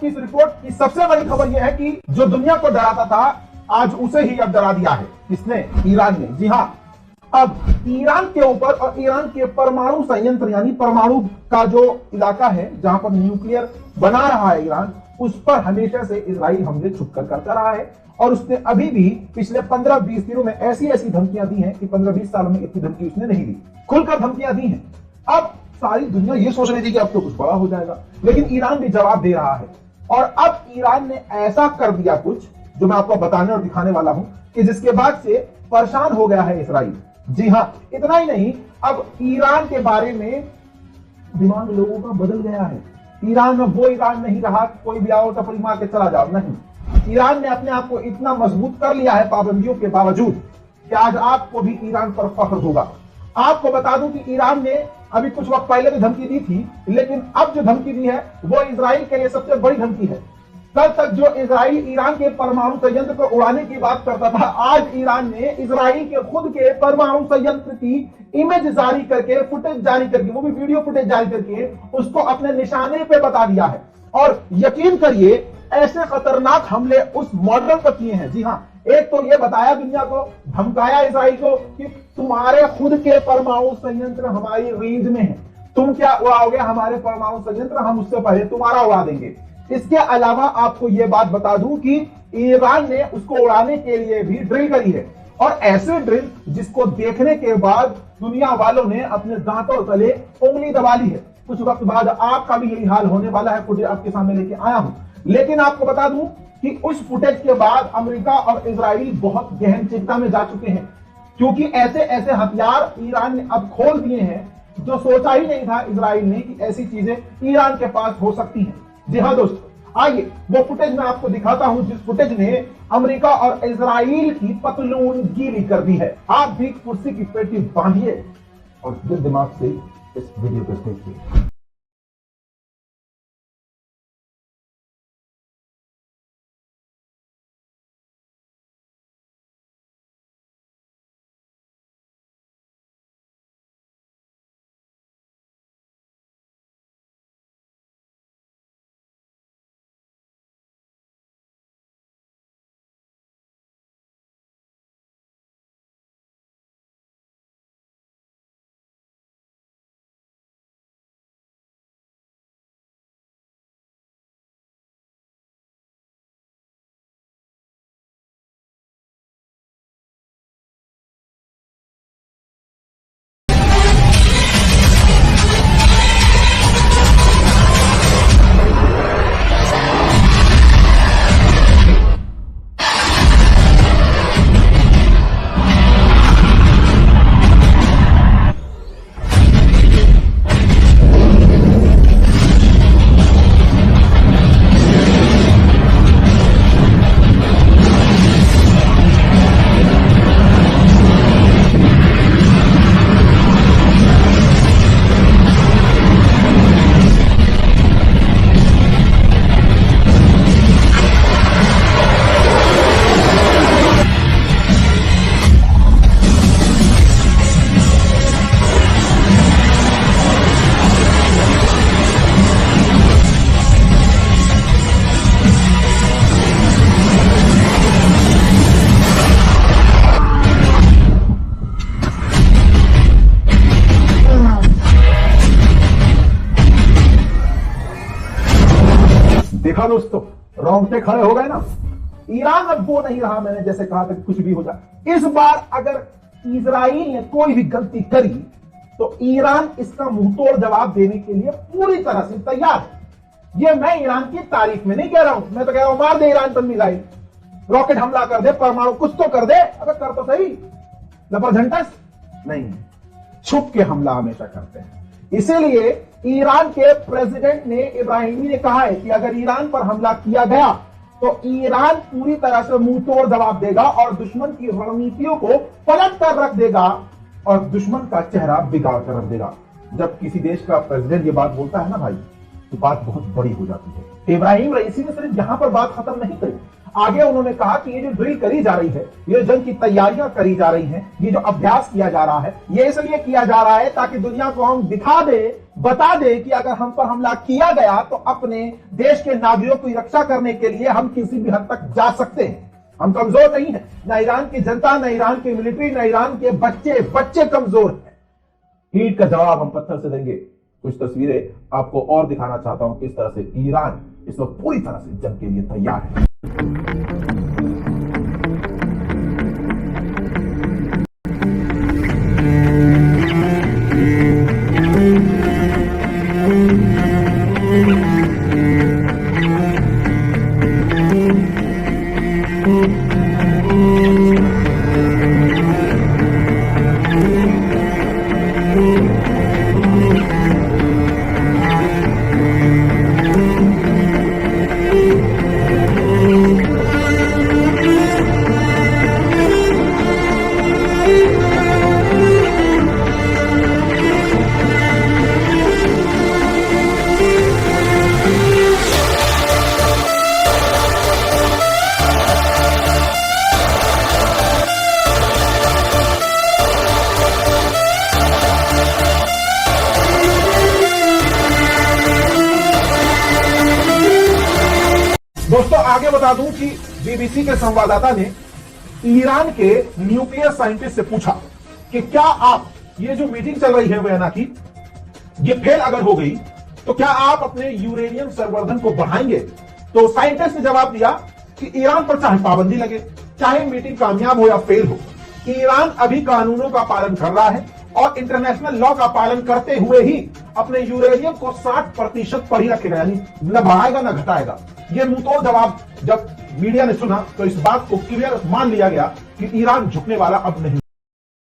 इस रिपोर्ट की सबसे बड़ी खबर यह है कि जो दुनिया को डराता था आज उसे ही अब डरा दिया है। किसने? ईरान ने। जी हां, अब ईरान के ऊपर और ईरान के परमाणु संयंत्र यानी परमाणु का जो इलाका है जहां पर न्यूक्लियर बना रहा है ईरान, उस पर हमेशा से इजराइल हमले छुपकर करता रहा है और उसने अभी भी पिछले 15-20 दिनों में ऐसी धमकियां दी हैं कि 15-20 सालों में इतनी धमकी उसने नहीं दी, खुलकर धमकियां दी हैं। अब सारी दुनिया ये सोच रही थी कि अब तो कुछ बड़ा हो जाएगा, लेकिन ईरान भी जवाब दे रहा है और अब ईरान ने ऐसा कर दिया कुछ जो मैं आपको बताने और दिखाने वाला हूं कि जिसके बाद से परेशान हो गया है इजराइल। जी हां, इतना ही नहीं, अब ईरान के बारे में दिमाग लोगों का बदल गया है। ईरान में वो ईरान नहीं रहा कोई भी आओ टपरी मार के चला जाओ, नहीं। ईरान ने अपने आप को इतना मजबूत कर लिया है पाबंदियों के बावजूद कि आज आपको भी ईरान पर फख्र होगा। आपको बता दूं कि ईरान ने अभी कुछ वक्त पहले भी धमकी दी थी, लेकिन अब जो धमकी दी है वो इजराइल के लिए सबसे बड़ी धमकी है। कल तक जो इजराइल ईरान के परमाणु संयंत्र को उड़ाने की बात करता था, आज ईरान ने इजराइल के खुद के परमाणु संयंत्र की इमेज जारी करके, फुटेज जारी करके, वो भी वीडियो फुटेज जारी करके उसको अपने निशाने पे बता दिया है। और यकीन करिए ऐसे खतरनाक हमले उस मॉडल पर किए हैं। जी हां, एक तो ये बताया दुनिया को, धमकाया इजराइल को कि तुम्हारे खुद के परमाणु संयंत्र हमारी रेंज में है, तुम क्या उड़ाओगे हमारे परमाणु संयंत्र, हम उससे पहले तुम्हारा उड़ा देंगे। इसके अलावा आपको यह बात बता दूं कि ईरान ने उसको उड़ाने के लिए भी ड्रिल करी है और ऐसे ड्रिल जिसको देखने के बाद दुनिया वालों ने अपने दांतों तले उंगली दबा ली है। कुछ वक्त बाद आपका भी यही हाल होने वाला है। फुटेज आपके सामने लेके आया हूं, लेकिन आपको बता दूं कि उस फुटेज के बाद अमेरिका और इजराइल बहुत गहन चिंता में जा चुके हैं, क्योंकि ऐसे ऐसे हथियार ईरान ने अब खोल दिए हैं जो सोचा ही नहीं था इजराइल ने कि ऐसी चीजें ईरान के पास हो सकती हैं। जी हाँ दोस्तों, आइए वो फुटेज मैं आपको दिखाता हूं जिस फुटेज ने अमेरिका और इजराइल की पतलून गीली कर दी है। आप भी कुर्सी की पेटी बांधिए और दिल दिमाग से इस वीडियो को देखिए। देखा दोस्तों, रोंगटे खड़े हो गए ना। ईरान अब वो नहीं रहा, मैंने जैसे कहा था कि कुछ भी हो जाए। इस बार अगर इजराइल ने कोई भी गलती करी तो ईरान इसका मुंहतोड़ जवाब देने के लिए पूरी तरह से तैयार है। ये मैं ईरान की तारीफ में नहीं कह रहा हूं, मैं तो कह रहा हूं मार दे ईरान पर मिसाइल, रॉकेट हमला कर दे, परमाणु कुछ तो कर दे। अगर कर तो सही, जबरदस्त नहीं, छुप के हमला हमेशा करते हैं। इसीलिए ईरान के प्रेसिडेंट ने इब्राहिमी ने कहा है कि अगर ईरान पर हमला किया गया तो ईरान पूरी तरह से मुंह तोड़ जवाब देगा और दुश्मन की रणनीतियों को पलट कर रख देगा और दुश्मन का चेहरा बिगाड़ कर रख देगा। जब किसी देश का प्रेसिडेंट ये बात बोलता है ना भाई, तो बात बहुत बड़ी हो जाती है। इब्राहिम रईसी ने सिर्फ यहां पर बात खत्म नहीं करी, आगे उन्होंने कहा कि ये जो ड्रिल करी जा रही है, ये जंग की तैयारियां करी जा रही हैं, ये जो अभ्यास किया जा रहा है, ये इसलिए किया जा रहा है ताकि दुनिया को हम दिखा दे बता दे कि अगर हम पर हमला किया गया तो अपने देश के नागरिकों की रक्षा करने के लिए हम किसी भी हद तक जा सकते हैं। हम कमजोर नहीं है, ना ईरान की जनता, ना ईरान की मिलिट्री, ना ईरान के बच्चे कमजोर हैं। ईंट का जवाब हम पत्थर से देंगे। कुछ तस्वीरें आपको और दिखाना चाहता हूं किस तरह से ईरान इस वक्त पूरी तरह से जंग के लिए तैयार है। दोस्तों आगे बता दूं कि बीबीसी के संवाददाता ने ईरान के न्यूक्लियर साइंटिस्ट से पूछा कि क्या आप, ये जो मीटिंग चल रही है वियना की, ये फेल अगर हो गई तो क्या आप अपने यूरेनियम संवर्धन को बढ़ाएंगे? तो साइंटिस्ट ने जवाब दिया कि ईरान पर चाहे पाबंदी लगे, चाहे मीटिंग कामयाब हो या फेल हो, ईरान अभी कानूनों का पालन कर रहा है और इंटरनेशनल लॉ का पालन करते हुए ही अपने यूरेनियम को 60% पर ही रखेगा, यानी न बढ़ाएगा न घटाएगा। ये मुंहतोड़ जवाब जब मीडिया ने सुना तो इस बात को क्लियर मान लिया गया कि ईरान झुकने वाला अब नहीं।